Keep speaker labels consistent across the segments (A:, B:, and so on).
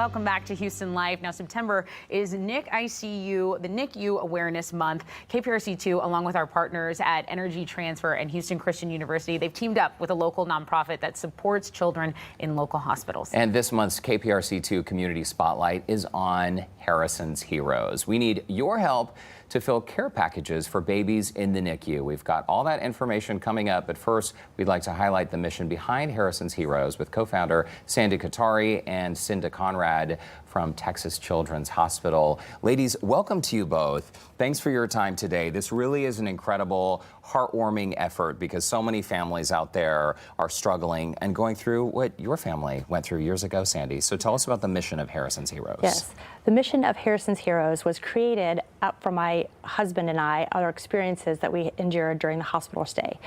A: Welcome back to Houston Live. Now, September is the NICU Awareness Month. KPRC2, along with our partners at Energy Transfer and Houston Christian University, they've teamed up with a local nonprofit that supports children in local hospitals.
B: And this month's KPRC2 Community Spotlight is on Harrison's Heroes. We need your help to fill care packages for babies in the NICU. We've got all that information coming up, but first, we'd like to highlight the mission behind Harrison's Heroes with co-founder Kothari and Cynda Conrad from Texas Children's Hospital. Ladies, welcome to you both. Thanks for your time today. This really is an incredible, heartwarming effort because so many families out there are struggling and going through what your family went through years ago, Sandy. So tell us about the mission of Harrison's Heroes.
C: Yes, the mission of Harrison's Heroes was created for my husband and I, our experiences that we endured during the hospital stay.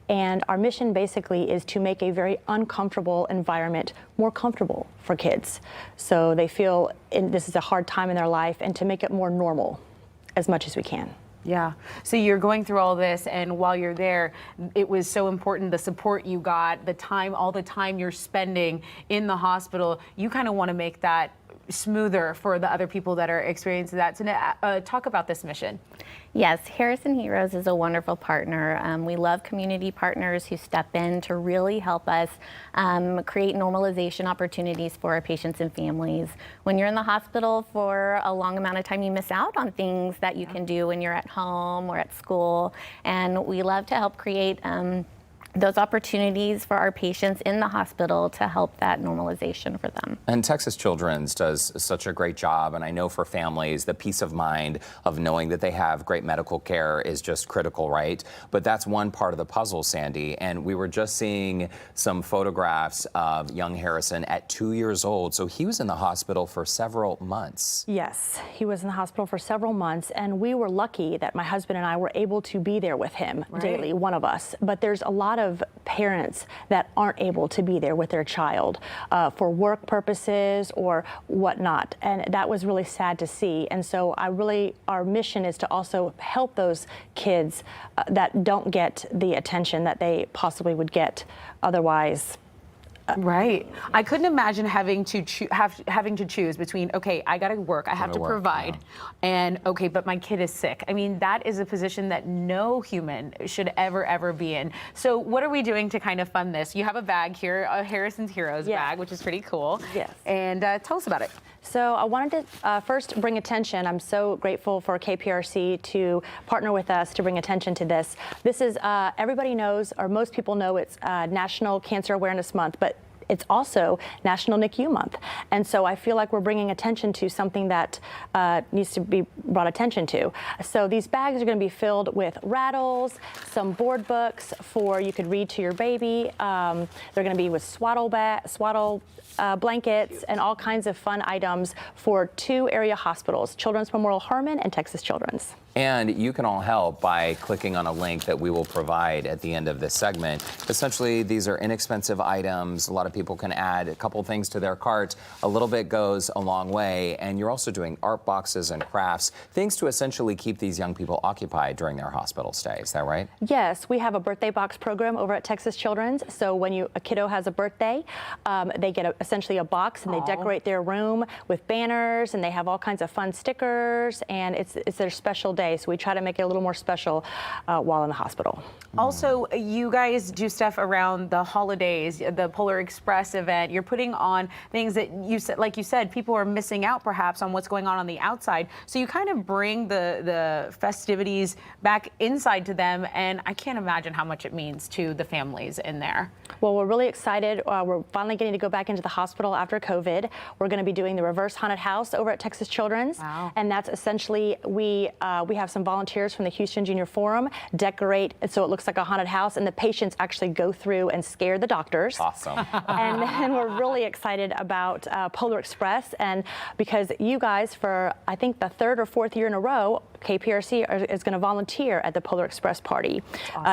C: And our mission basically is to make a very uncomfortable environment more comfortable for kids. So they feel this is a hard time in their life, and to make it more normal as much as we can.
A: Yeah. So you're going through all this, and while you're there, it was so important, the support you got, the time, all the time you're spending in the hospital. You kind of want to make that smoother for the other people that are experiencing that. So talk about this mission.
D: Yes, Harrison Heroes is a wonderful partner. We love community partners who step in to really help us create normalization opportunities for our patients and families. When you're in the hospital for a long amount of time, you miss out on things that you can do when you're at home or at school. And we love to help create those opportunities for our patients in the hospital to help that normalization for them.
B: And Texas Children's does such a great job, and I know for families, the peace of mind of knowing that they have great medical care is just critical, right? But that's one part of the puzzle, Sandy, and we were just seeing some photographs of young Harrison at 2 years old, so he was in the hospital for several months.
C: Yes, he was in the hospital for several months, and we were lucky that my husband and I were able to be there with him daily, one of us. But there's a lot of parents that aren't able to be there with their child for work purposes or whatnot, and that was really sad to see. And so our mission is to also help those kids that don't get the attention that they possibly would get otherwise.
A: Right. I couldn't imagine having to choose between, okay, I got to work, I have to provide, and okay, but my kid is sick. I mean, that is a position that no human should ever be in. So what are we doing to kind of fund this? You have a bag here, a Harrison's Heroes bag, which is pretty cool.
C: Yes. And
A: tell us about it.
C: So I wanted to first bring attention. I'm so grateful for KPRC to partner with us to bring attention to this. This is, everybody knows, or most people know, it's National Cancer Awareness Month, but it's also National NICU Month. And so I feel like we're bringing attention to something that needs to be brought attention to. So these bags are going to be filled with rattles, some board books for you could read to your baby. They're going to be with swaddle blankets and all kinds of fun items for 2 area hospitals, Children's Memorial Hermann and Texas Children's.
B: And you can all help by clicking on a link that we will provide at the end of this segment. Essentially, these are inexpensive items. A lot of people can add a couple things to their cart. A little bit goes a long way. And you're also doing art boxes and crafts, things to essentially keep these young people occupied during their hospital stay. Is that right?
C: Yes, we have a birthday box program over at Texas Children's. So when a kiddo has a birthday, they get essentially a box, and they decorate their room with banners, and they have all kinds of fun stickers, and it's their special day. So we try to make it a little more special while in the hospital.
A: Also, you guys do stuff around the holidays, the Polar Express event. You're putting on things that you said, like you said, people are missing out perhaps on what's going on the outside. So you kind of bring the festivities back inside to them, and I can't imagine how much it means to the families in there.
C: Well, we're really excited. We're finally getting to go back into the hospital after COVID. We're going to be doing the reverse haunted house over at Texas Children's.
A: Wow.
C: And that's essentially, we have some volunteers from the Houston Junior Forum decorate so it looks like a haunted house, and the patients actually go through and scare the doctors.
B: Awesome.
C: And we're really excited about Polar Express, and because you guys, for I think the 3rd or 4th year in a row, KPRC is going to volunteer at the Polar Express party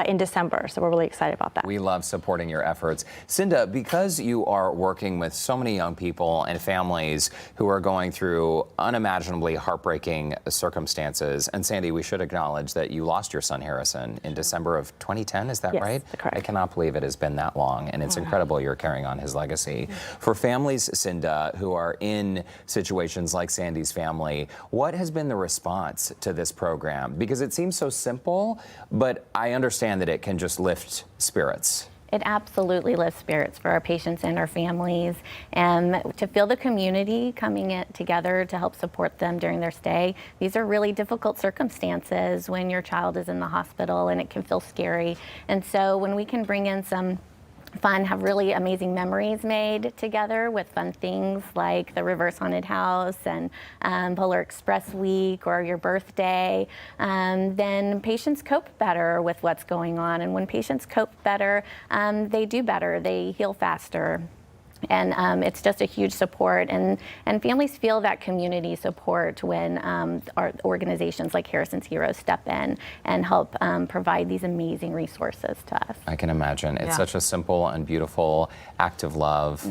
C: in December. So we're really excited about that.
B: We love supporting your efforts. Cynda, because you are working with so many young people and families who are going through unimaginably heartbreaking circumstances, and Sandy, we should acknowledge that you lost your son Harrison in December of 2010, is that
C: Yes,
B: right?
C: correct.
B: I cannot believe it has been that long, and it's incredible you're carrying on his legacy. For families, Cynda, who are in situations like Sandy's family, what has been the response to this program? Because it seems so simple, but I understand that it can just lift spirits.
D: It absolutely lifts spirits for our patients and our families, and to feel the community coming together to help support them during their stay. These are really difficult circumstances when your child is in the hospital, and it can feel scary. And so when we can bring in some fun, have really amazing memories made together with fun things like the Reverse Haunted House and Polar Express Week or your birthday, then patients cope better with what's going on. And when patients cope better, they do better, they heal faster. And it's just a huge support, and families feel that community support when our organizations like Harrison's Heroes step in and help provide these amazing resources to us.
B: I can imagine. It's such a simple and beautiful act of love.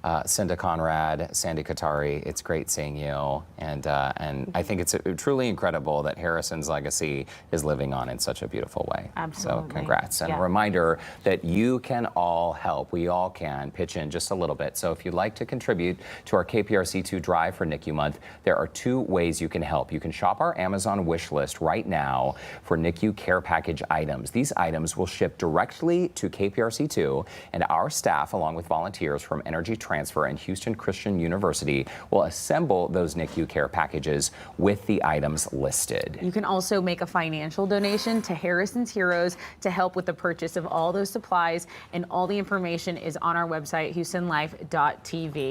B: Cynda Conrad, Sandy Kothari, it's great seeing you, and I think it's truly incredible that Harrison's legacy is living on in such a beautiful way.
A: Absolutely.
B: So congrats. And a reminder that you can all help. We all can pitch in just a little bit. So if you'd like to contribute to our KPRC2 Drive for NICU Month, there are 2 ways you can help. You can shop our Amazon wish list right now for NICU care package items. These items will ship directly to KPRC2, and our staff, along with volunteers from Energy Transfer and Houston Christian University, will assemble those NICU care packages with the items listed.
A: You can also make a financial donation to Harrison's Heroes to help with the purchase of all those supplies, and all the information is on our website, HoustonLife.tv.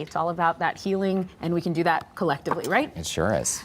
A: It's all about that healing, and we can do that collectively, right?
B: It sure is.